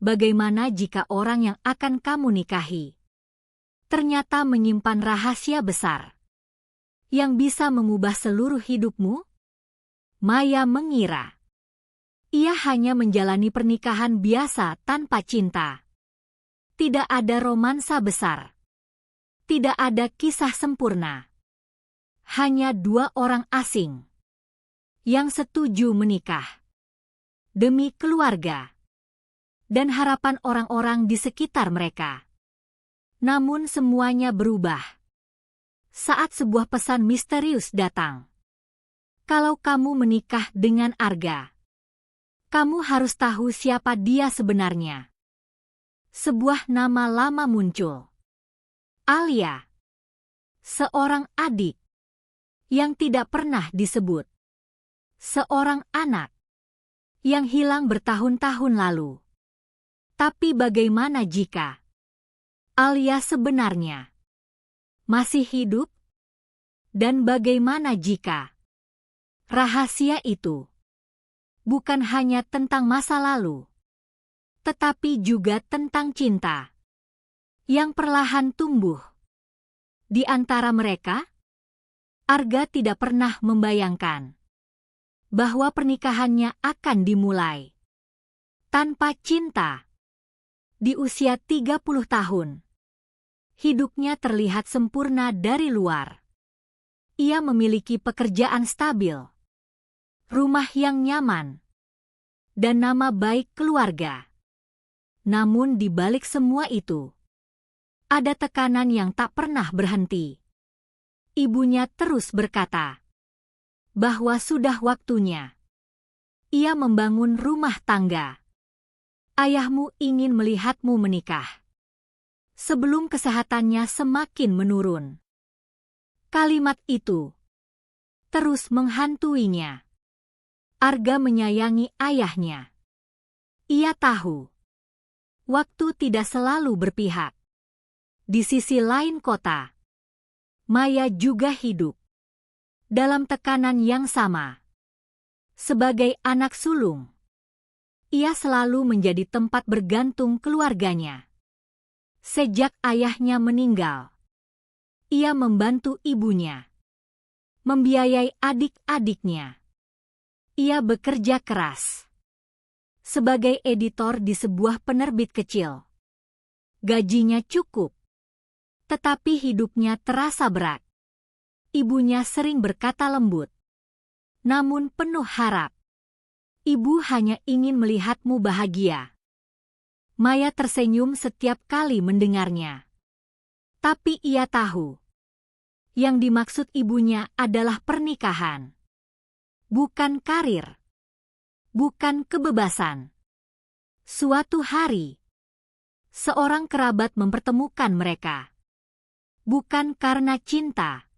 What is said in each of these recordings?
Bagaimana jika orang yang akan kamu nikahi ternyata menyimpan rahasia besar yang bisa mengubah seluruh hidupmu? Maya mengira ia hanya menjalani pernikahan biasa tanpa cinta. Tidak ada romansa besar. Tidak ada kisah sempurna. Hanya dua orang asing yang setuju menikah demi keluarga dan harapan orang-orang di sekitar mereka. Namun semuanya berubah saat sebuah pesan misterius datang. Kalau kamu menikah dengan Arga, kamu harus tahu siapa dia sebenarnya. Sebuah nama lama muncul. Alia. Seorang adik yang tidak pernah disebut. Seorang anak yang hilang bertahun-tahun lalu. Tapi bagaimana jika Alia sebenarnya masih hidup? Dan bagaimana jika rahasia itu bukan hanya tentang masa lalu, tetapi juga tentang cinta yang perlahan tumbuh di antara mereka? Arga tidak pernah membayangkan bahwa pernikahannya akan dimulai tanpa cinta. Di usia 30 tahun, hidupnya terlihat sempurna dari luar. Ia memiliki pekerjaan stabil, rumah yang nyaman, dan nama baik keluarga. Namun di balik semua itu, ada tekanan yang tak pernah berhenti. Ibunya terus berkata bahwa sudah waktunya ia membangun rumah tangga. Ayahmu ingin melihatmu menikah sebelum kesehatannya semakin menurun. Kalimat itu terus menghantuinya. Arga menyayangi ayahnya. Ia tahu waktu tidak selalu berpihak. Di sisi lain kota, Maya juga hidup dalam tekanan yang sama. Sebagai anak sulung, ia selalu menjadi tempat bergantung keluarganya. Sejak ayahnya meninggal, ia membantu ibunya, membiayai adik-adiknya. Ia bekerja keras sebagai editor di sebuah penerbit kecil. Gajinya cukup, tetapi hidupnya terasa berat. Ibunya sering berkata lembut, namun penuh harap, "Ibu hanya ingin melihatmu bahagia." Maya tersenyum setiap kali mendengarnya. Tapi ia tahu, yang dimaksud ibunya adalah pernikahan. Bukan karir. Bukan kebebasan. Suatu hari, seorang kerabat mempertemukan mereka. Bukan karena cinta.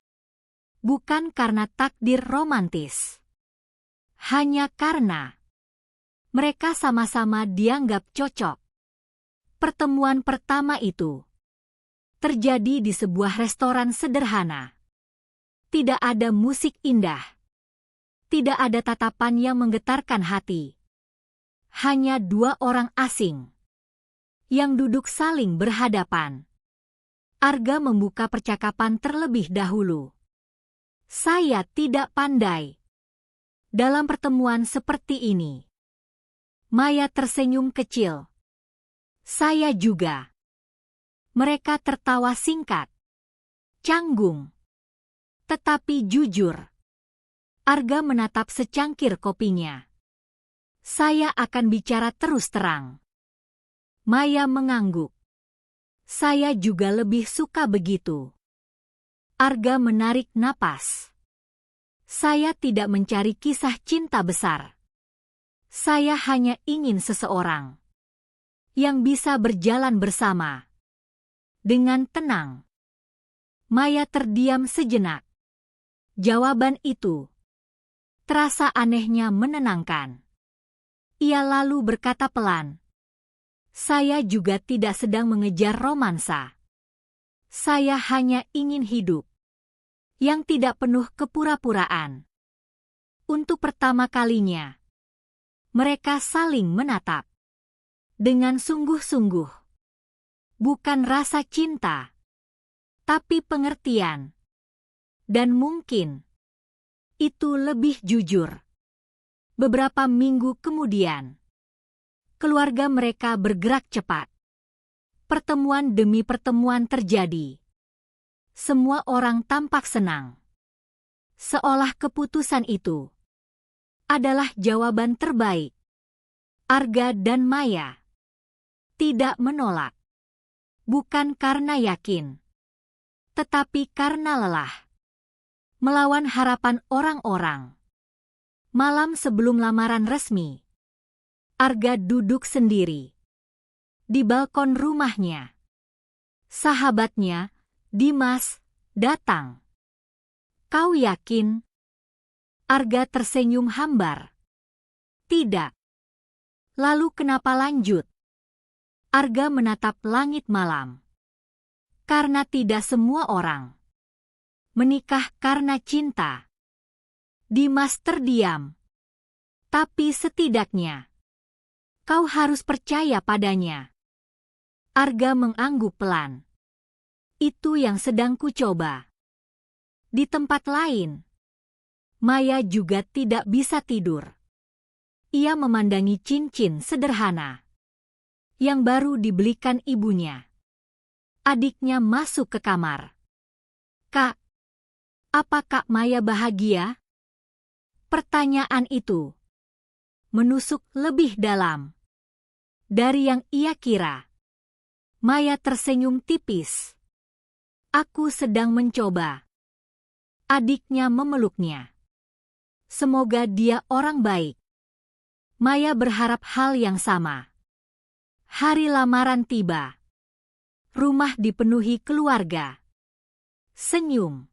Bukan karena takdir romantis. Hanya karena mereka sama-sama dianggap cocok. Pertemuan pertama itu terjadi di sebuah restoran sederhana. Tidak ada musik indah. Tidak ada tatapan yang menggetarkan hati. Hanya dua orang asing yang duduk saling berhadapan. Arga membuka percakapan terlebih dahulu. "Saya tidak pandai dalam pertemuan seperti ini." Maya tersenyum kecil. "Saya juga." Mereka tertawa singkat, canggung, tetapi jujur. Arga menatap secangkir kopinya. "Saya akan bicara terus terang." Maya mengangguk. "Saya juga lebih suka begitu." Arga menarik napas. "Saya tidak mencari kisah cinta besar. Saya hanya ingin seseorang yang bisa berjalan bersama dengan tenang." Maya terdiam sejenak. Jawaban itu terasa anehnya menenangkan. Ia lalu berkata pelan, "Saya juga tidak sedang mengejar romansa. Saya hanya ingin hidup yang tidak penuh kepura-puraan." Untuk pertama kalinya, mereka saling menatap. dengan sungguh-sungguh. Bukan rasa cinta, tapi pengertian. Dan mungkin itu lebih jujur. Beberapa minggu kemudian, keluarga mereka bergerak cepat. Pertemuan demi pertemuan terjadi. Semua orang tampak senang. Seolah keputusan itu adalah jawaban terbaik. Arga dan Maya tidak menolak. Bukan karena yakin, tetapi karena lelah. Melawan harapan orang-orang. Malam sebelum lamaran resmi, Arga duduk sendiri di balkon rumahnya. Sahabatnya, Dimas, datang. "Kau yakin?" Arga tersenyum hambar. "Tidak." "Lalu kenapa lanjut?" Arga menatap langit malam. Karena tidak semua orang menikah karena cinta. Dimas terdiam. "Tapi setidaknya kau harus percaya padanya." Arga mengangguk pelan. "Itu yang sedang kucoba." Di tempat lain, Maya juga tidak bisa tidur. Ia memandangi cincin sederhana yang baru dibelikan ibunya. Adiknya masuk ke kamar. "Kak, apa Kak Maya bahagia?" Pertanyaan itu menusuk lebih dalam dari yang ia kira. Maya tersenyum tipis. "Aku sedang mencoba." Adiknya memeluknya. "Semoga dia orang baik." Maya berharap hal yang sama. Hari lamaran tiba. Rumah dipenuhi keluarga. Senyum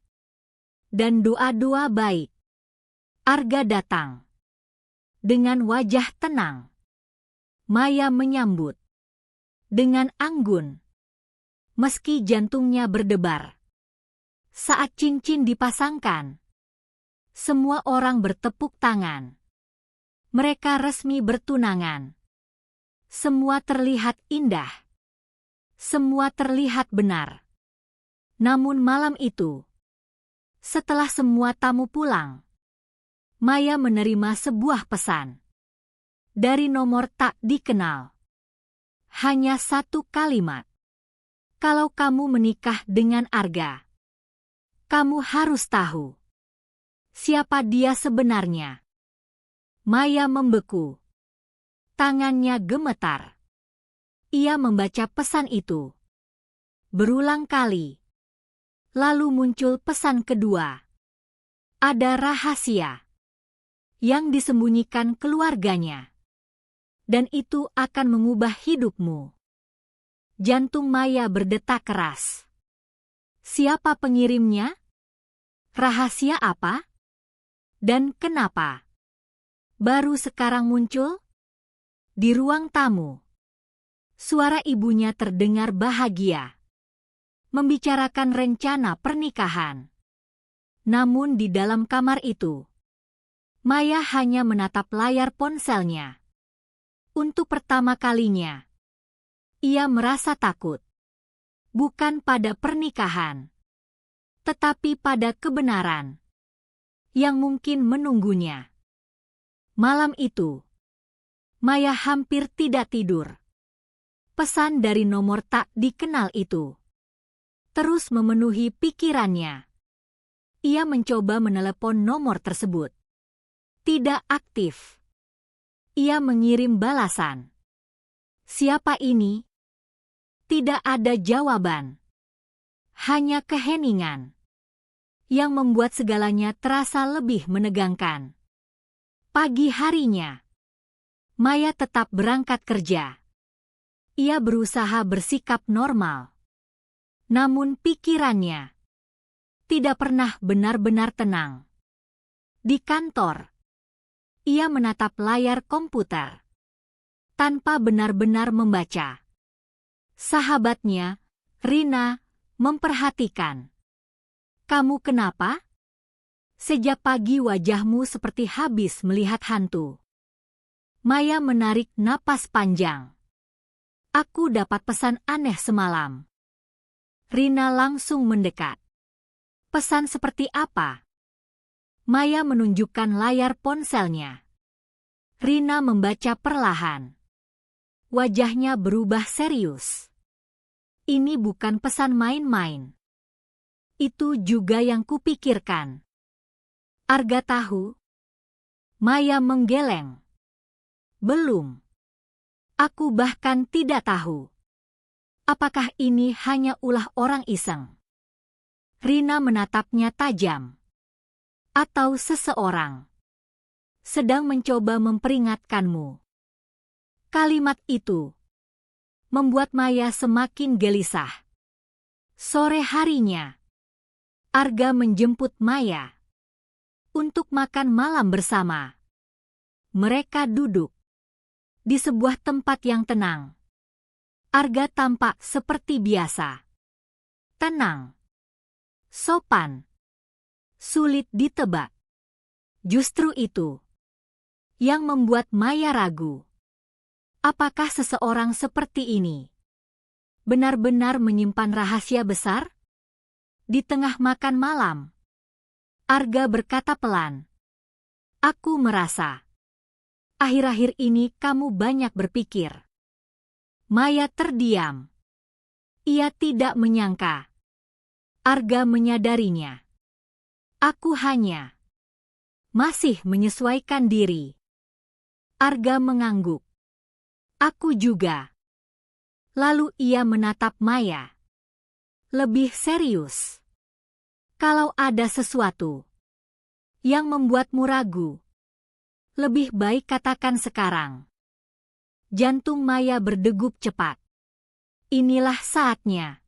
dan doa-doa baik. Arga datang dengan wajah tenang. Maya menyambut dengan anggun, meski jantungnya berdebar. Saat cincin dipasangkan, semua orang bertepuk tangan. Mereka resmi bertunangan. Semua terlihat indah. Semua terlihat benar. Namun malam itu, setelah semua tamu pulang, Maya menerima sebuah pesan dari nomor tak dikenal. Hanya satu kalimat. "Kalau kamu menikah dengan Arga, kamu harus tahu siapa dia sebenarnya." Maya membeku. Tangannya gemetar. Ia membaca pesan itu berulang kali. Lalu muncul pesan kedua. Ada rahasia yang disembunyikan keluarganya. Dan itu akan mengubah hidupmu. Jantung Maya berdetak keras. Siapa pengirimnya? Rahasia apa? Dan kenapa baru sekarang muncul? Di ruang tamu, suara ibunya terdengar bahagia, membicarakan rencana pernikahan. Namun di dalam kamar itu, Maya hanya menatap layar ponselnya. Untuk pertama kalinya, ia merasa takut. Bukan pada pernikahan, tetapi pada kebenaran yang mungkin menunggunya. Malam itu, Maya hampir tidak tidur. Pesan dari nomor tak dikenal itu terus memenuhi pikirannya. Ia mencoba menelepon nomor tersebut. Tidak aktif. Ia mengirim balasan. Siapa ini? Tidak ada jawaban. Hanya keheningan yang membuat segalanya terasa lebih menegangkan. Pagi harinya, Maya tetap berangkat kerja. Ia berusaha bersikap normal. Namun pikirannya tidak pernah benar-benar tenang. Di kantor, ia menatap layar komputer tanpa benar-benar membaca. Sahabatnya, Rina, memperhatikan. "Kamu kenapa? Sejak pagi wajahmu seperti habis melihat hantu." Maya menarik napas panjang. Aku dapat pesan aneh semalam. Rina langsung mendekat. Pesan seperti apa? Maya menunjukkan layar ponselnya. Rina membaca perlahan. Wajahnya berubah serius. Ini bukan pesan main-main. Itu juga yang kupikirkan. Arga tahu? Maya menggeleng. Belum. Aku bahkan tidak tahu. Apakah ini hanya ulah orang iseng? Rina menatapnya tajam. Atau seseorang sedang mencoba memperingatkanmu. Kalimat itu membuat Maya semakin gelisah. Sore harinya, Arga menjemput Maya untuk makan malam bersama. Mereka duduk di sebuah tempat yang tenang. Arga tampak seperti biasa. Tenang. Sopan. Sulit ditebak. Justru itu yang membuat Maya ragu. Apakah seseorang seperti ini benar-benar menyimpan rahasia besar? Di tengah makan malam, Arga berkata pelan, "Aku merasa akhir-akhir ini kamu banyak berpikir." Maya terdiam. Ia tidak menyangka Arga menyadarinya. Aku hanya masih menyesuaikan diri. Arga mengangguk. Aku juga. Lalu ia menatap Maya. Lebih serius. Kalau ada sesuatu yang membuatmu ragu, lebih baik katakan sekarang. Jantung Maya berdegup cepat. Inilah saatnya.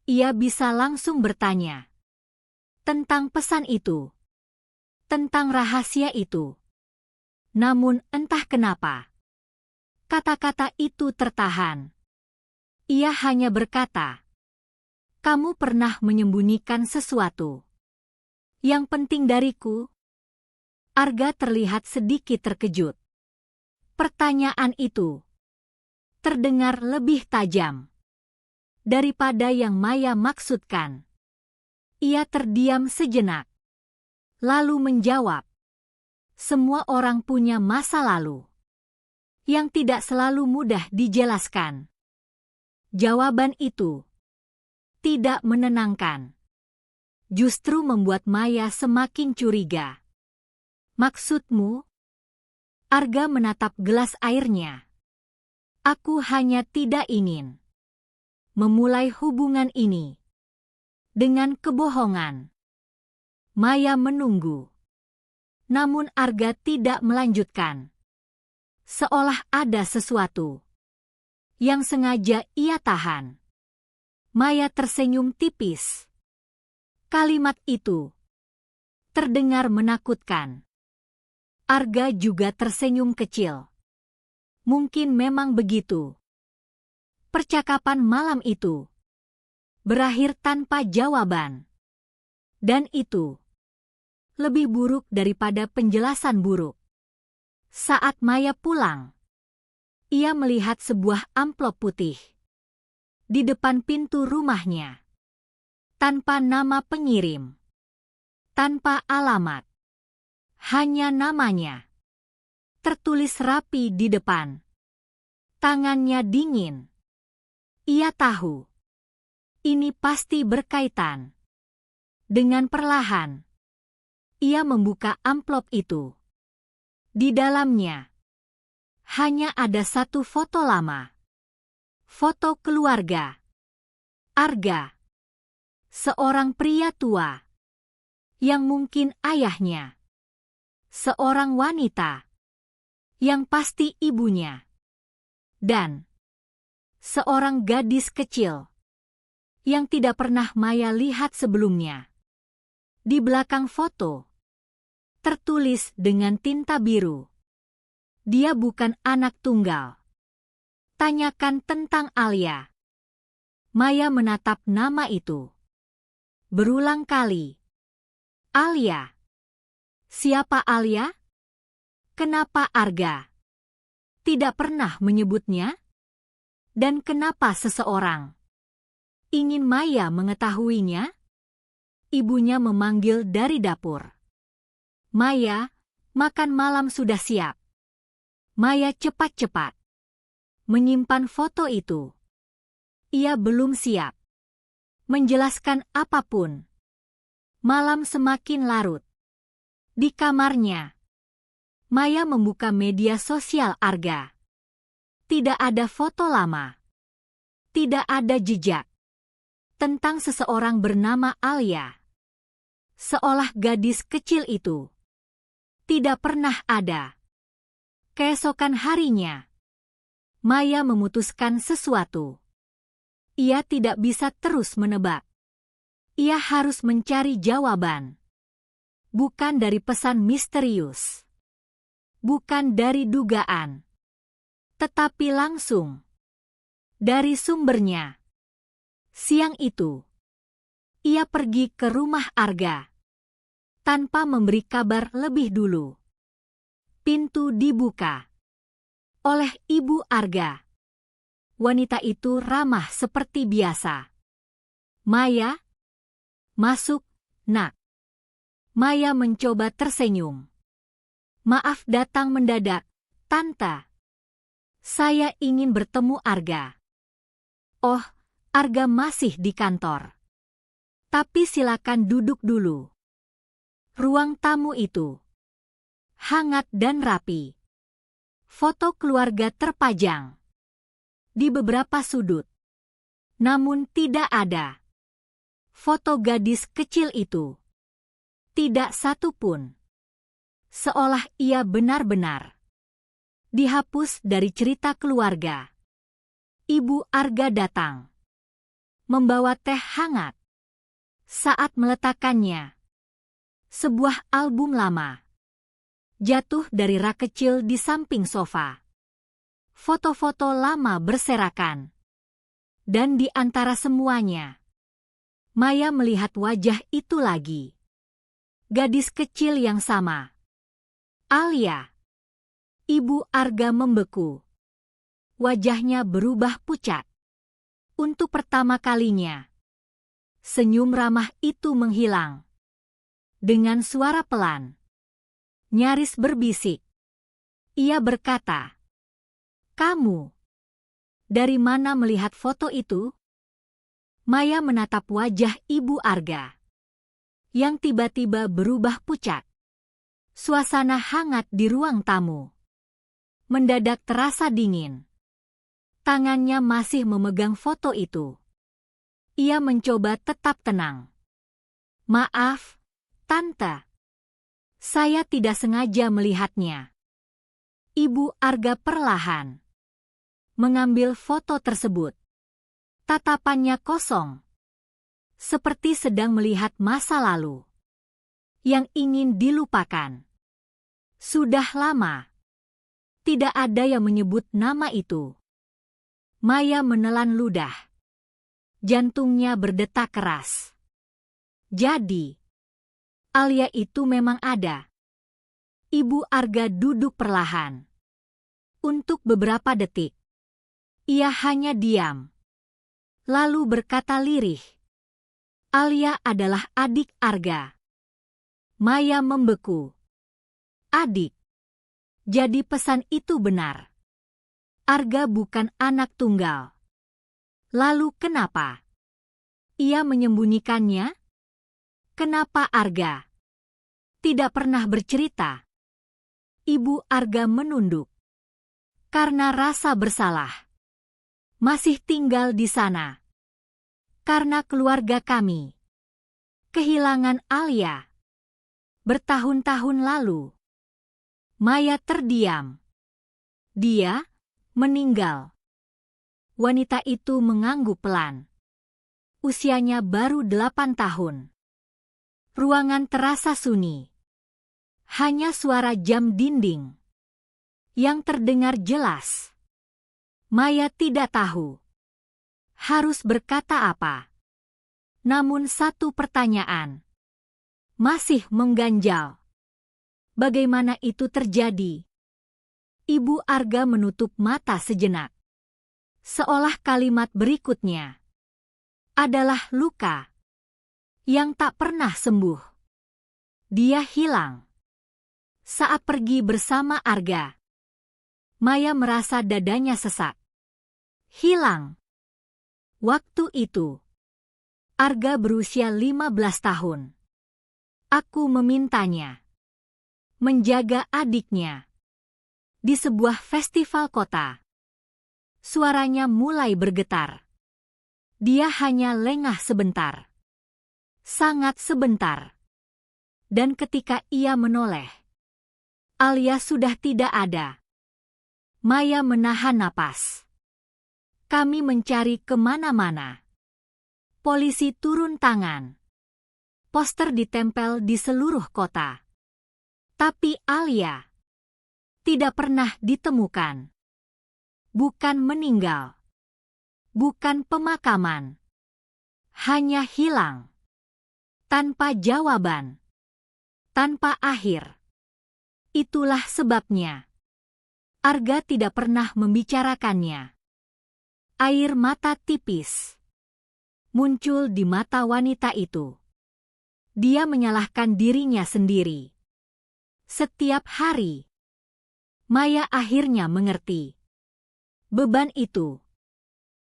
Ia bisa langsung bertanya tentang pesan itu, tentang rahasia itu. Namun entah kenapa, kata-kata itu tertahan. Ia hanya berkata, "Kamu pernah menyembunyikan sesuatu yang penting dariku?" Arga terlihat sedikit terkejut. Pertanyaan itu terdengar lebih tajam daripada yang Maya maksudkan. Ia terdiam sejenak, lalu menjawab, "Semua orang punya masa lalu yang tidak selalu mudah dijelaskan." Jawaban itu tidak menenangkan. Justru membuat Maya semakin curiga. "Maksudmu?" Arga menatap gelas airnya. "Aku hanya tidak ingin memulai hubungan ini dengan kebohongan." Maya menunggu. Namun Arga tidak melanjutkan. Seolah ada sesuatu yang sengaja ia tahan. Maya tersenyum tipis. Kalimat itu terdengar menakutkan. Arga juga tersenyum kecil. Mungkin memang begitu. Percakapan malam itu berakhir tanpa jawaban. Dan itu lebih buruk daripada penjelasan buruk. Saat Maya pulang, ia melihat sebuah amplop putih di depan pintu rumahnya. Tanpa nama pengirim, tanpa alamat, hanya namanya. Tertulis rapi di depan. Tangannya dingin. Ia tahu ini pasti berkaitan. Dengan perlahan, ia membuka amplop itu. Di dalamnya hanya ada satu foto lama. Foto keluarga. Arga. Seorang pria tua. Yang mungkin ayahnya. Seorang wanita. Yang pasti ibunya. Dan seorang gadis kecil. Yang tidak pernah Maya lihat sebelumnya. Di belakang foto tertulis dengan tinta biru, "Dia bukan anak tunggal. Tanyakan tentang Alia." Maya menatap nama itu berulang kali. Alia. Siapa Alia? Kenapa Arga tidak pernah menyebutnya? Dan kenapa seseorang ingin Maya mengetahuinya? Ibunya memanggil dari dapur. Maya, makan malam sudah siap. Maya cepat-cepat menyimpan foto itu. Ia belum siap menjelaskan apapun. Malam semakin larut. Di kamarnya, Maya membuka media sosial Arga. Tidak ada foto lama. Tidak ada jejak tentang seseorang bernama Alia. Seolah gadis kecil itu tidak pernah ada. Keesokan harinya, Maya memutuskan sesuatu. Ia tidak bisa terus menebak. Ia harus mencari jawaban. Bukan dari pesan misterius. Bukan dari dugaan. Tetapi langsung dari sumbernya. Siang itu, ia pergi ke rumah Arga tanpa memberi kabar lebih dulu. Pintu dibuka oleh Ibu Arga. Wanita itu ramah seperti biasa. Maya, masuk, nak. Maya mencoba tersenyum. Maaf datang mendadak, Tante. Saya ingin bertemu Arga. Oh, Arga masih di kantor. Tapi silakan duduk dulu. Ruang tamu itu hangat dan rapi. Foto keluarga terpajang di beberapa sudut. Namun tidak ada foto gadis kecil itu. Tidak satu pun. Seolah ia benar-benar dihapus dari cerita keluarga. Ibu Arga datang, membawa teh hangat. Saat meletakkannya, sebuah album lama jatuh dari rak kecil di samping sofa. Foto-foto lama berserakan. Dan di antara semuanya, Maya melihat wajah itu lagi. Gadis kecil yang sama. Alia. Ibu Arga membeku. Wajahnya berubah pucat. Untuk pertama kalinya, senyum ramah itu menghilang. Dengan suara pelan, nyaris berbisik, ia berkata, "Kamu dari mana melihat foto itu?" Maya menatap wajah Ibu Arga yang tiba-tiba berubah pucat. Suasana hangat di ruang tamu mendadak terasa dingin. Tangannya masih memegang foto itu. Ia mencoba tetap tenang. "Maaf, Tante. Saya tidak sengaja melihatnya." Ibu Arga perlahan mengambil foto tersebut. Tatapannya kosong, seperti sedang melihat masa lalu yang ingin dilupakan. Sudah lama tidak ada yang menyebut nama itu. Maya menelan ludah. Jantungnya berdetak keras. Jadi, Alia itu memang ada. Ibu Arga duduk perlahan. Untuk beberapa detik, ia hanya diam. Lalu berkata lirih, "Alia adalah adik Arga." Maya membeku. Adik. Jadi pesan itu benar. Arga bukan anak tunggal. Lalu kenapa ia menyembunyikannya? Kenapa Arga tidak pernah bercerita? Ibu Arga menunduk. Karena rasa bersalah. Masih tinggal di sana. Karena keluarga kami kehilangan Alia bertahun-tahun lalu. Maya terdiam. Dia meninggal. Wanita itu mengangguk pelan. Usianya baru 8 tahun. Ruangan terasa sunyi. Hanya suara jam dinding yang terdengar jelas. Maya tidak tahu harus berkata apa. Namun satu pertanyaan masih mengganjal. Bagaimana itu terjadi? Ibu Arga menutup mata sejenak. Seolah kalimat berikutnya adalah luka yang tak pernah sembuh. Dia hilang. Saat pergi bersama Arga, Maya merasa dadanya sesak. Hilang. Waktu itu, Arga berusia 15 tahun. Aku memintanya menjaga adiknya di sebuah festival kota. Suaranya mulai bergetar. Dia hanya lengah sebentar. Sangat sebentar. Dan ketika ia menoleh, Alia sudah tidak ada. Maya menahan napas. Kami mencari kemana-mana. Polisi turun tangan. Poster ditempel di seluruh kota. Tapi Alia tidak pernah ditemukan. Bukan meninggal. Bukan pemakaman. Hanya hilang. Tanpa jawaban. Tanpa akhir. Itulah sebabnya Arga tidak pernah membicarakannya. Air mata tipis muncul di mata wanita itu. Dia menyalahkan dirinya sendiri. Setiap hari, Maya akhirnya mengerti. Beban itu.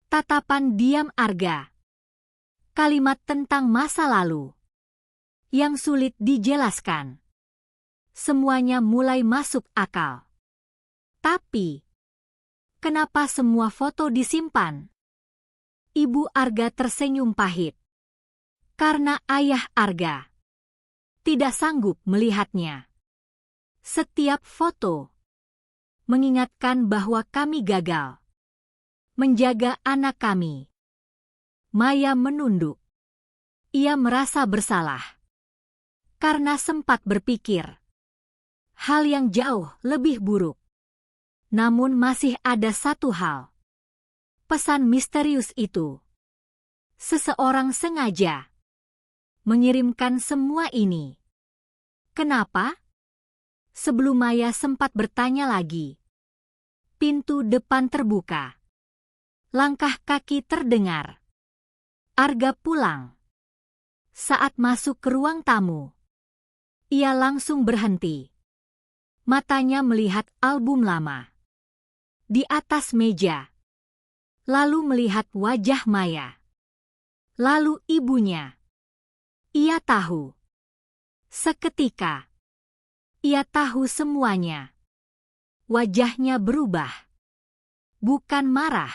Tatapan diam Arga. Kalimat tentang masa lalu. Yang sulit dijelaskan. Semuanya mulai masuk akal. Tapi, kenapa semua foto disimpan? Ibu Arga tersenyum pahit. Karena ayah Arga tidak sanggup melihatnya. Setiap foto mengingatkan bahwa kami gagal menjaga anak kami. Maya menunduk. Ia merasa bersalah karena sempat berpikir hal yang jauh lebih buruk. Namun masih ada satu hal. Pesan misterius itu. Seseorang sengaja mengirimkan semua ini. Kenapa? Sebelum Maya sempat bertanya lagi, pintu depan terbuka. Langkah kaki terdengar. Arga pulang. Saat masuk ke ruang tamu, ia langsung berhenti. Matanya melihat album lama di atas meja. Lalu melihat wajah Maya. Lalu ibunya. Ia tahu. Seketika, ia tahu semuanya. Wajahnya berubah. Bukan marah.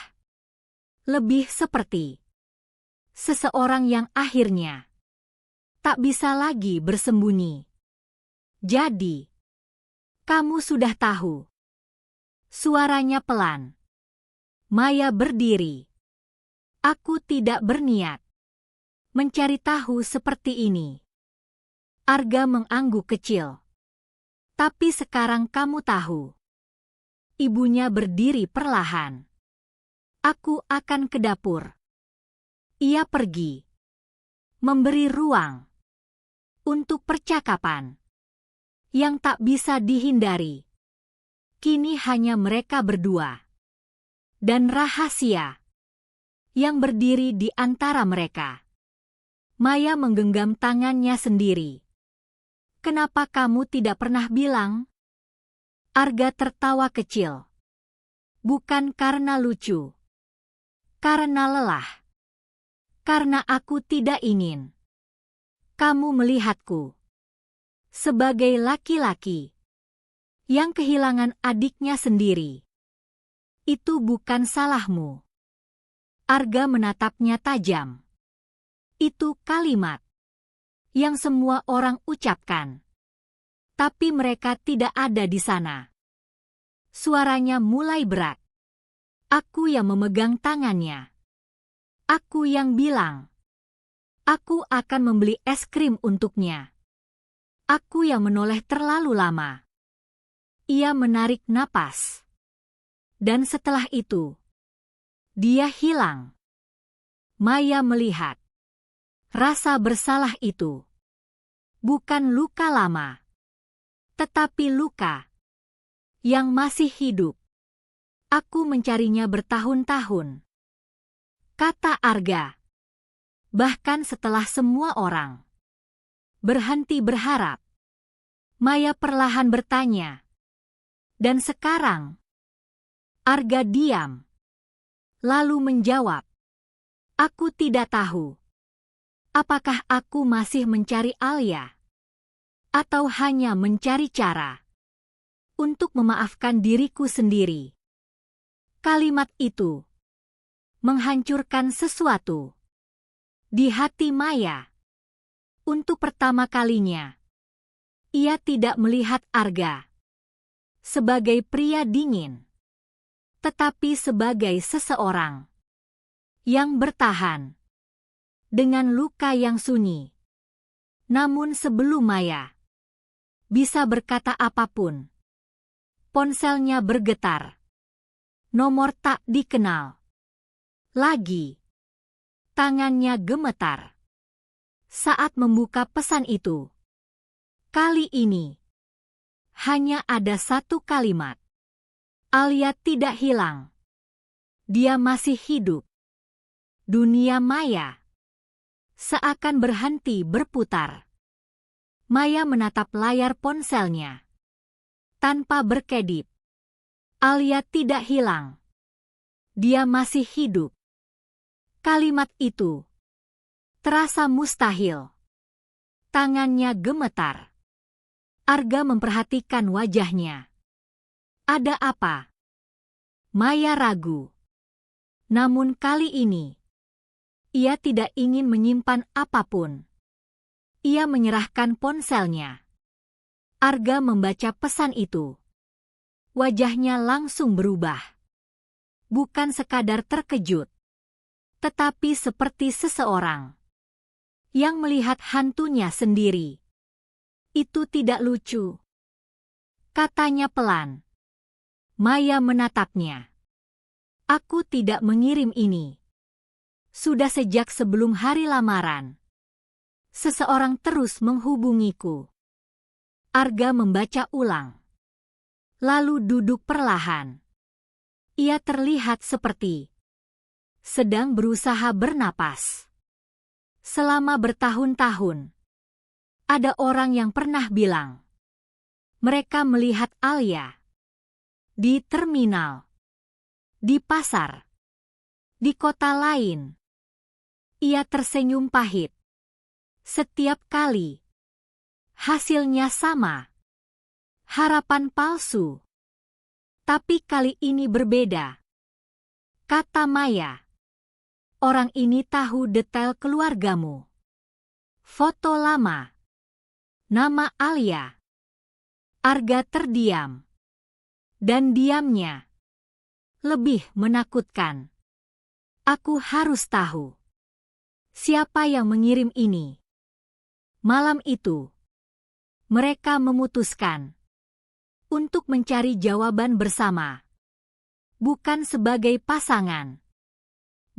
Lebih seperti seseorang yang akhirnya tak bisa lagi bersembunyi. Jadi, kamu sudah tahu. Suaranya pelan. Maya berdiri. Aku tidak berniat mencari tahu seperti ini. Arga mengangguk kecil. Tapi sekarang kamu tahu. Ibunya berdiri perlahan. Aku akan ke dapur. Ia pergi. Memberi ruang untuk percakapan yang tak bisa dihindari. Kini hanya mereka berdua. Dan rahasia yang berdiri di antara mereka. Maya menggenggam tangannya sendiri. Kenapa kamu tidak pernah bilang? Arga tertawa kecil. Bukan karena lucu. Karena lelah. Karena aku tidak ingin kamu melihatku sebagai laki-laki yang kehilangan adiknya sendiri. Itu bukan salahmu. Arga menatapnya tajam. Itu kalimat yang semua orang ucapkan. Tapi mereka tidak ada di sana. Suaranya mulai berat. Aku yang memegang tangannya. Aku yang bilang. Aku akan membeli es krim untuknya. Aku yang menoleh terlalu lama. Ia menarik napas. Dan setelah itu, dia hilang. Maya melihat. Rasa bersalah itu bukan luka lama, tetapi luka yang masih hidup. Aku mencarinya bertahun-tahun, kata Arga. Bahkan setelah semua orang berhenti berharap, Maya perlahan bertanya. Dan sekarang? Arga diam, lalu menjawab. Aku tidak tahu. Apakah aku masih mencari Alia? Atau hanya mencari cara untuk memaafkan diriku sendiri? Kalimat itu menghancurkan sesuatu di hati Maya. Untuk pertama kalinya, ia tidak melihat Arga sebagai pria dingin, tetapi sebagai seseorang yang bertahan dengan luka yang sunyi. Namun sebelum Maya bisa berkata apapun, ponselnya bergetar. Nomor tak dikenal. Lagi. Tangannya gemetar saat membuka pesan itu. Kali ini hanya ada satu kalimat. Alia tidak hilang. Dia masih hidup. Dunia Maya seakan berhenti berputar. Maya menatap layar ponselnya tanpa berkedip. Alia tidak hilang. Dia masih hidup. Kalimat itu terasa mustahil. Tangannya gemetar. Arga memperhatikan wajahnya. Ada apa? Maya ragu. Namun kali ini, ia tidak ingin menyimpan apapun. Ia menyerahkan ponselnya. Arga membaca pesan itu. Wajahnya langsung berubah. Bukan sekadar terkejut, tetapi seperti seseorang yang melihat hantunya sendiri. Itu tidak lucu, katanya pelan. Maya menatapnya. Aku tidak mengirim ini. Sudah sejak sebelum hari lamaran. Seseorang terus menghubungiku. Arga membaca ulang. Lalu duduk perlahan. Ia terlihat seperti sedang berusaha bernapas. Selama bertahun-tahun, ada orang yang pernah bilang mereka melihat Alia di terminal, di pasar, di kota lain. Ia tersenyum pahit. Setiap kali hasilnya sama. Harapan palsu. Tapi kali ini berbeda. Kata Maya. Orang ini tahu detail keluargamu. Foto lama. Nama Alia. Arga terdiam. Dan diamnya lebih menakutkan. Aku harus tahu. Siapa yang mengirim ini? Malam itu, mereka memutuskan untuk mencari jawaban bersama. Bukan sebagai pasangan.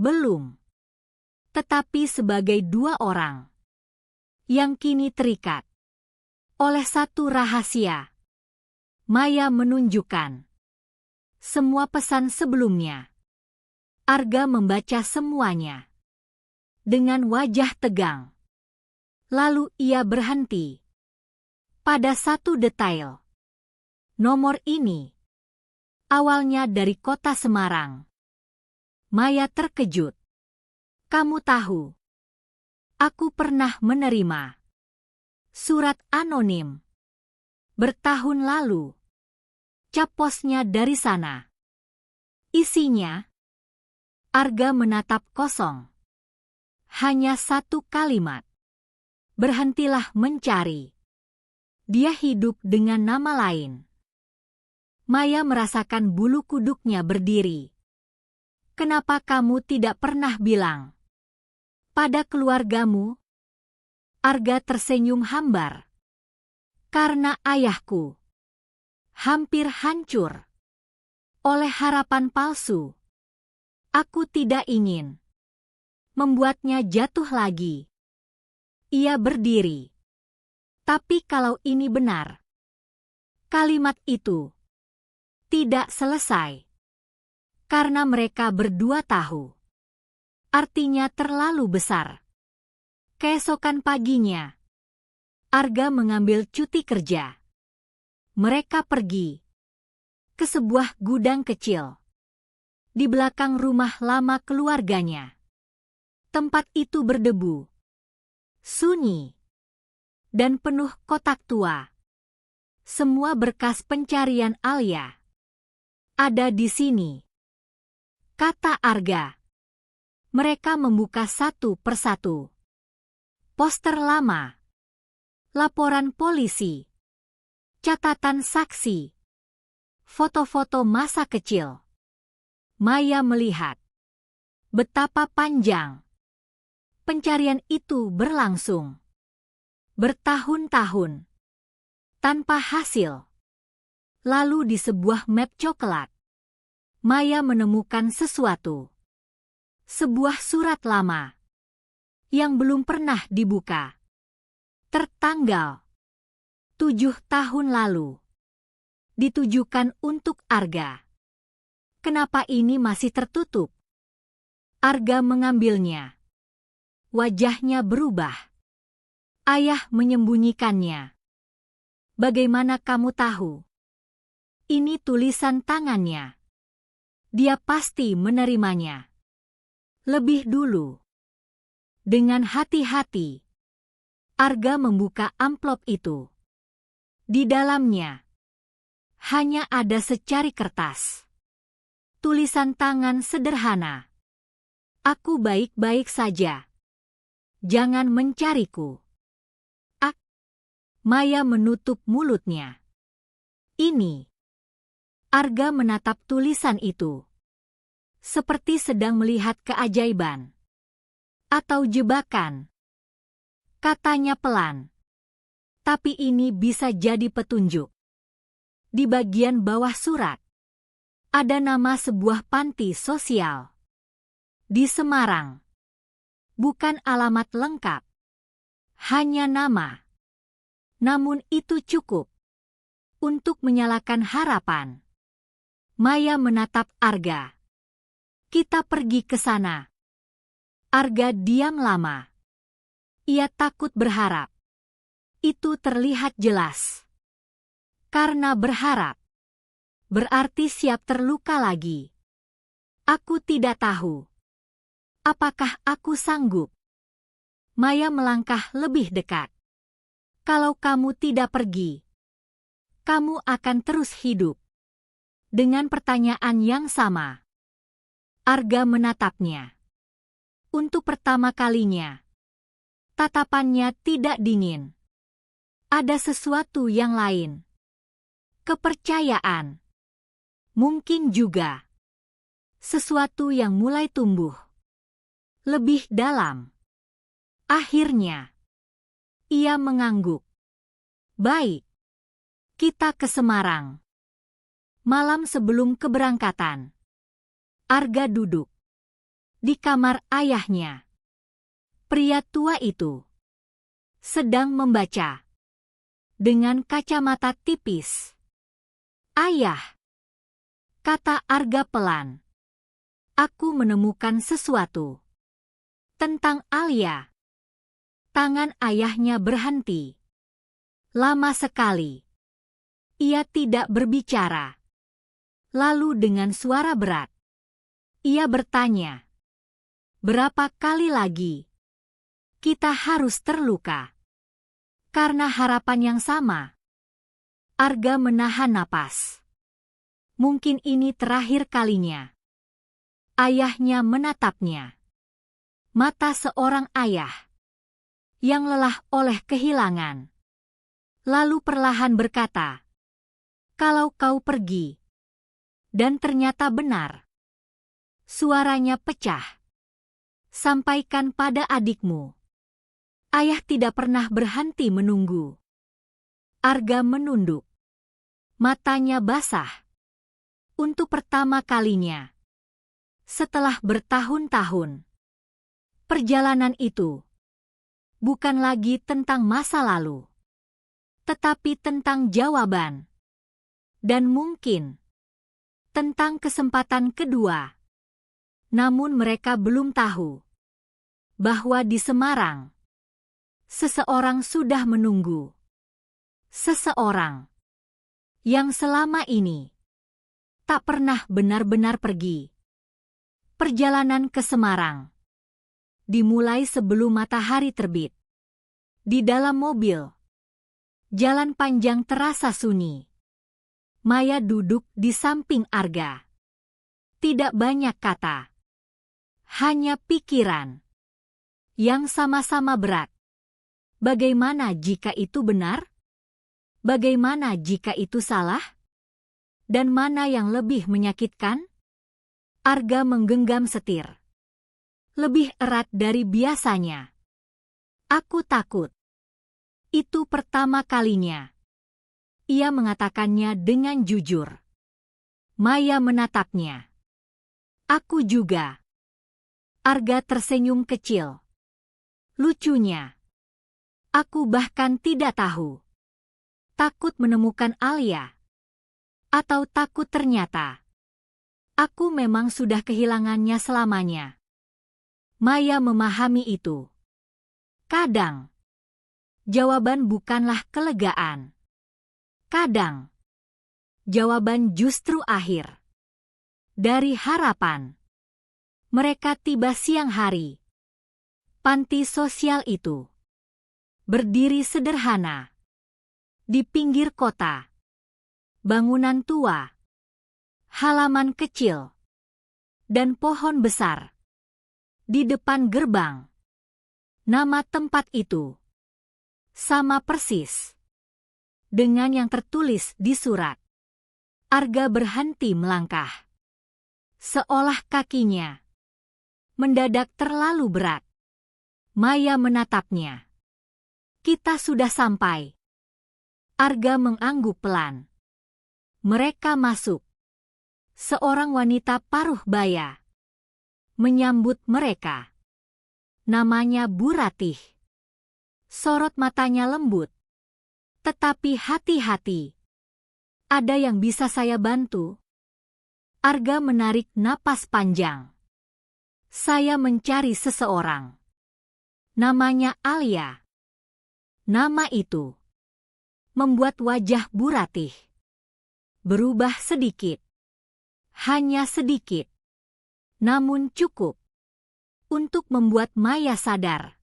Belum. Tetapi sebagai dua orang yang kini terikat oleh satu rahasia. Maya menunjukkan semua pesan sebelumnya. Arga membaca semuanya dengan wajah tegang. Lalu ia berhenti pada satu detail. Nomor ini awalnya dari kota Semarang. Maya terkejut. Kamu tahu, aku pernah menerima surat anonim bertahun lalu. Cap posnya dari sana. Isinya, Arga menatap kosong. Hanya satu kalimat. Berhentilah mencari. Dia hidup dengan nama lain. Maya merasakan bulu kuduknya berdiri. Kenapa kamu tidak pernah bilang pada keluargamu? Arga tersenyum hambar. Karena ayahku hampir hancur oleh harapan palsu. Aku tidak ingin membuatnya jatuh lagi. Ia berdiri. Tapi kalau ini benar, kalimat itu tidak selesai. Karena mereka berdua tahu. Artinya terlalu besar. Keesokan paginya, Arga mengambil cuti kerja. Mereka pergi ke sebuah gudang kecil di belakang rumah lama keluarganya. Tempat itu berdebu, sunyi, dan penuh kotak tua. Semua berkas pencarian Alia ada di sini, kata Arga. Mereka membuka satu persatu. Poster lama, laporan polisi, catatan saksi, foto-foto masa kecil. Maya melihat betapa panjang pencarian itu berlangsung. Bertahun-tahun, tanpa hasil. Lalu di sebuah map coklat, Maya menemukan sesuatu. Sebuah surat lama yang belum pernah dibuka. Tertanggal 7 tahun lalu. Ditujukan untuk Arga. Kenapa ini masih tertutup? Arga mengambilnya. Wajahnya berubah. Ayah menyembunyikannya. Bagaimana kamu tahu? Ini tulisan tangannya. Dia pasti menerimanya. Lebih dulu. Dengan hati-hati, Arga membuka amplop itu. Di dalamnya hanya ada secari kertas. Tulisan tangan sederhana. Aku baik-baik saja. Jangan mencariku. Maya menutup mulutnya. Ini. Arga menatap tulisan itu. Seperti sedang melihat keajaiban. Atau jebakan. Katanya pelan. Tapi ini bisa jadi petunjuk. Di bagian bawah surat, ada nama sebuah panti sosial. Di Semarang. Bukan alamat lengkap. Hanya nama. Namun itu cukup untuk menyalakan harapan. Maya menatap Arga. Kita pergi ke sana. Arga diam lama. Ia takut berharap. Itu terlihat jelas. Karena berharap berarti siap terluka lagi. Aku tidak tahu. Apakah aku sanggup? Maya melangkah lebih dekat. Kalau kamu tidak pergi, kamu akan terus hidup. Dengan pertanyaan yang sama. Arga menatapnya. Untuk pertama kalinya, tatapannya tidak dingin. Ada sesuatu yang lain. Kepercayaan. Mungkin juga sesuatu yang mulai tumbuh lebih dalam. Akhirnya, ia mengangguk. Baik, kita ke Semarang. Malam sebelum keberangkatan, Arga duduk di kamar ayahnya. Pria tua itu sedang membaca dengan kacamata tipis. Ayah, kata Arga pelan. Aku menemukan sesuatu. Tentang Alia. Tangan ayahnya berhenti. Lama sekali. Ia tidak berbicara. Lalu dengan suara berat, ia bertanya, berapa kali lagi kita harus terluka? Karena harapan yang sama. Arga menahan napas. Mungkin ini terakhir kalinya. Ayahnya menatapnya. Mata seorang ayah yang lelah oleh kehilangan. Lalu perlahan berkata, kalau kau pergi. Dan ternyata benar. Suaranya pecah. Sampaikan pada adikmu. Ayah tidak pernah berhenti menunggu. Arga menunduk. Matanya basah. Untuk pertama kalinya. Setelah bertahun-tahun. Perjalanan itu bukan lagi tentang masa lalu. Tetapi tentang jawaban. Dan mungkin tentang kesempatan kedua. Namun mereka belum tahu bahwa di Semarang, seseorang sudah menunggu. Seseorang yang selama ini tak pernah benar-benar pergi. Perjalanan ke Semarang dimulai sebelum matahari terbit. Di dalam mobil, jalan panjang terasa sunyi. Maya duduk di samping Arga. Tidak banyak kata, hanya pikiran yang sama-sama berat. Bagaimana jika itu benar? Bagaimana jika itu salah? Dan mana yang lebih menyakitkan? Arga menggenggam setir lebih erat dari biasanya. Aku takut. Itu pertama kalinya. Ia mengatakannya dengan jujur. Maya menatapnya. Aku juga. Arga tersenyum kecil. Lucunya, aku bahkan tidak tahu. Takut menemukan Alia. Atau takut ternyata aku memang sudah kehilangannya selamanya. Maya memahami itu. Kadang, jawaban bukanlah kelegaan. Kadang, jawaban justru akhir dari harapan. Mereka tiba siang hari. Panti sosial itu berdiri sederhana di pinggir kota. Bangunan tua, halaman kecil, dan pohon besar di depan gerbang. Nama tempat itu sama persis dengan yang tertulis di surat. Arga berhenti melangkah, seolah kakinya mendadak terlalu berat. Maya menatapnya. Kita sudah sampai. Arga mengangguk pelan. Mereka masuk. Seorang wanita paruh baya menyambut mereka. Namanya Bu Ratih. Sorot matanya lembut. Tetapi hati-hati. Ada yang bisa saya bantu? Arga menarik napas panjang. Saya mencari seseorang. Namanya Alia. Nama itu membuat wajah Bu Ratih berubah sedikit. Hanya sedikit. Namun cukup untuk membuat Maya sadar.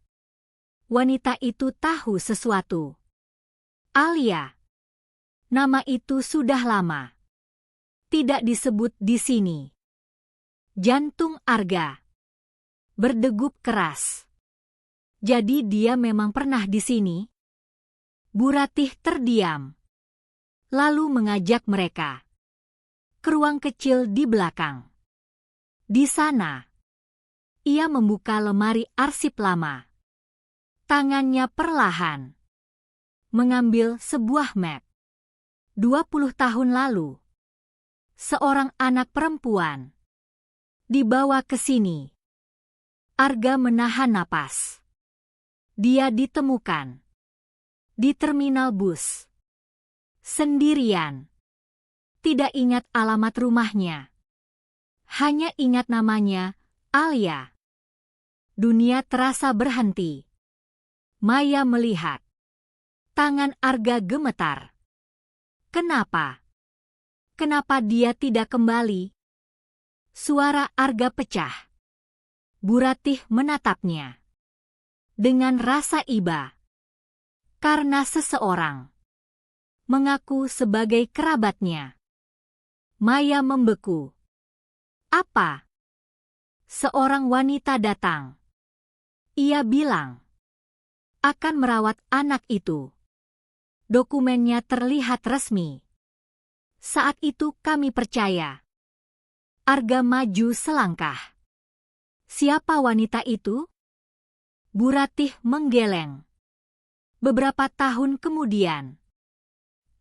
Wanita itu tahu sesuatu. Alia. Nama itu sudah lama tidak disebut di sini. Jantung Arga berdegup keras. Jadi dia memang pernah di sini? Bu Ratih terdiam. Lalu mengajak mereka ke ruang kecil di belakang. Di sana, ia membuka lemari arsip lama. Tangannya perlahan mengambil sebuah map. 20 tahun lalu, seorang anak perempuan dibawa ke sini. Arga menahan napas. Dia ditemukan di terminal bus. Sendirian. Tidak ingat alamat rumahnya. Hanya ingat namanya, Alia. Dunia terasa berhenti. Maya melihat. Tangan Arga gemetar. Kenapa? Kenapa dia tidak kembali? Suara Arga pecah. Bu Ratih menatapnya dengan rasa iba. Karena seseorang mengaku sebagai kerabatnya. Maya membeku. Apa? Seorang wanita datang. Ia bilang akan merawat anak itu. Dokumennya terlihat resmi. Saat itu kami percaya. Arga maju selangkah. Siapa wanita itu? Bu Ratih menggeleng. Beberapa tahun kemudian,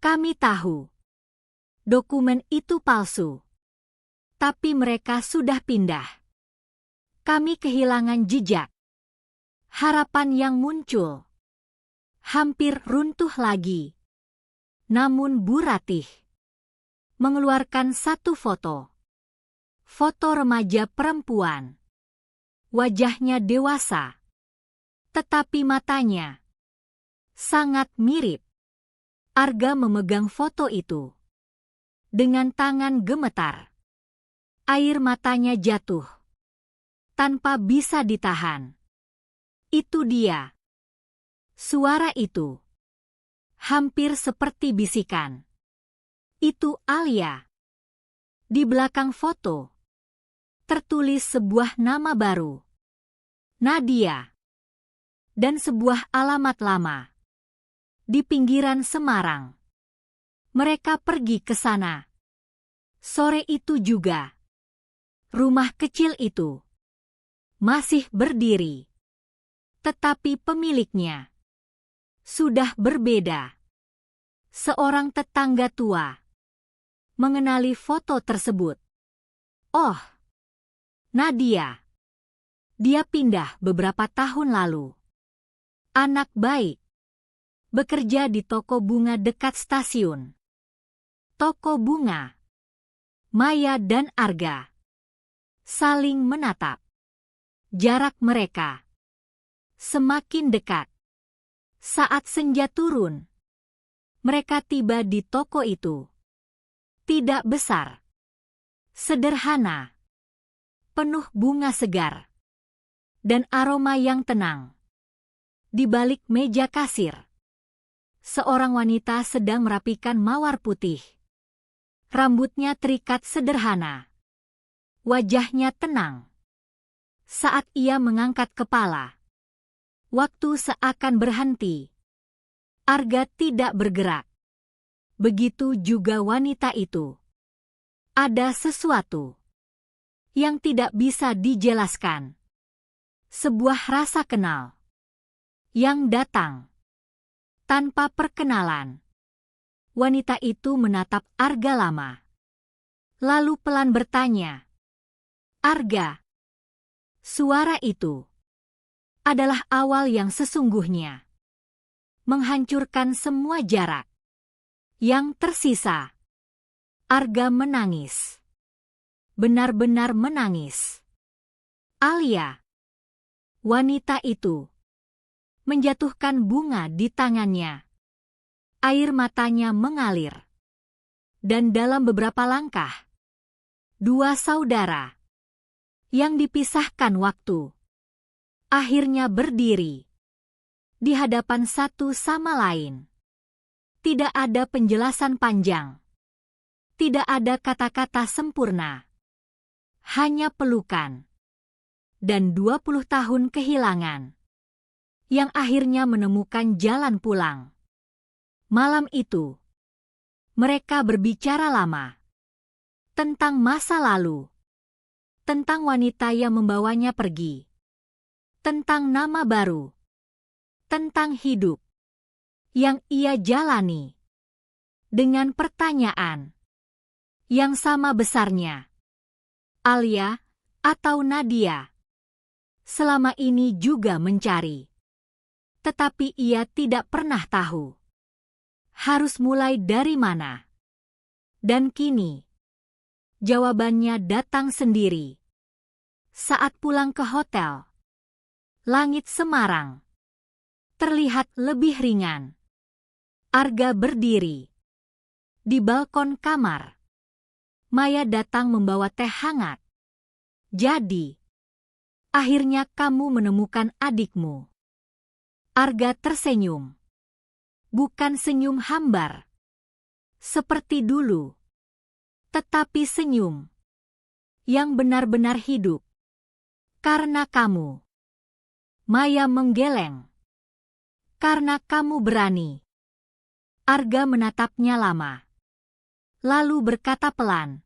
kami tahu dokumen itu palsu. Tapi mereka sudah pindah. Kami kehilangan jejak. Harapan yang muncul hampir runtuh lagi. Namun Bu Ratih mengeluarkan satu foto. Foto remaja perempuan. Wajahnya dewasa, tetapi matanya sangat mirip. Arga memegang foto itu dengan tangan gemetar. Air matanya jatuh tanpa bisa ditahan. Itu dia. Suara itu hampir seperti bisikan. Itu Alia. Di belakang foto tertulis sebuah nama baru, Nadia, dan sebuah alamat lama di pinggiran Semarang. Mereka pergi ke sana. Sore itu juga, rumah kecil itu masih berdiri, tetapi pemiliknya sudah berbeda. Seorang tetangga tua mengenali foto tersebut. Oh, Nadia. Dia pindah beberapa tahun lalu. Anak baik. Bekerja di toko bunga dekat stasiun. Toko bunga. Maya dan Arga saling menatap. Jarak mereka semakin dekat. Saat senja turun, mereka tiba di toko itu. Tidak besar, sederhana, penuh bunga segar, dan aroma yang tenang. Di balik meja kasir, seorang wanita sedang merapikan mawar putih. Rambutnya terikat sederhana. Wajahnya tenang. Saat ia mengangkat kepala, waktu seakan berhenti. Arga tidak bergerak. Begitu juga wanita itu. Ada sesuatu yang tidak bisa dijelaskan. Sebuah rasa kenal yang datang tanpa perkenalan. Wanita itu menatap Arga lama. Lalu pelan bertanya, "Arga." Suara itu adalah awal yang sesungguhnya. Menghancurkan semua jarak yang tersisa. Arga menangis. Benar-benar menangis. Alia, wanita itu, menjatuhkan bunga di tangannya. Air matanya mengalir. Dan dalam beberapa langkah, dua saudara yang dipisahkan waktu akhirnya berdiri di hadapan satu sama lain. Tidak ada penjelasan panjang. Tidak ada kata-kata sempurna. Hanya pelukan. Dan 20 tahun kehilangan. Yang akhirnya menemukan jalan pulang. Malam itu, mereka berbicara lama. Tentang masa lalu. Tentang wanita yang membawanya pergi. Tentang nama baru. Tentang hidup yang ia jalani. Dengan pertanyaan yang sama besarnya. Alia atau Nadia selama ini juga mencari. Tetapi ia tidak pernah tahu harus mulai dari mana. Dan kini, jawabannya datang sendiri. Saat pulang ke hotel, langit Semarang terlihat lebih ringan. Arga berdiri di balkon kamar. Maya datang membawa teh hangat. Jadi, akhirnya kamu menemukan adikmu. Arga tersenyum. Bukan senyum hambar seperti dulu, tetapi senyum yang benar-benar hidup. Karena kamu. Maya menggeleng. Karena kamu berani. Arga menatapnya lama. Lalu berkata pelan.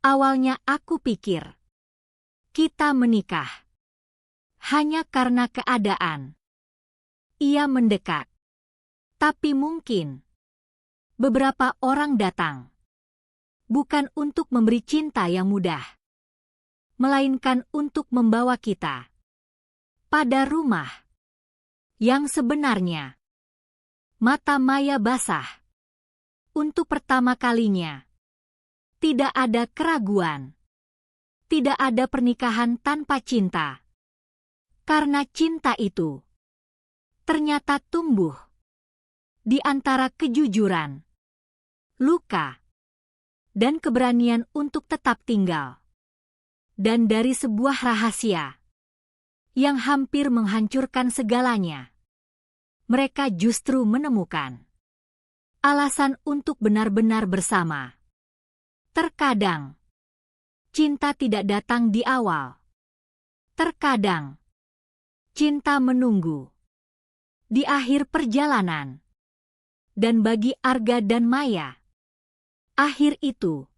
Awalnya aku pikir kita menikah hanya karena keadaan. Ia mendekat. Tapi mungkin beberapa orang datang bukan untuk memberi cinta yang mudah, melainkan untuk membawa kita pada rumah yang sebenarnya. Mata Maya basah. Untuk pertama kalinya, Tidak ada keraguan. Tidak ada pernikahan tanpa cinta. Karena cinta itu ternyata tumbuh di antara kejujuran, luka, dan keberanian untuk tetap tinggal. Dan dari sebuah rahasia yang hampir menghancurkan segalanya, mereka justru menemukan alasan untuk benar-benar bersama. Terkadang, cinta tidak datang di awal. Terkadang, cinta menunggu di akhir perjalanan. Dan bagi Arga dan Maya, akhir itu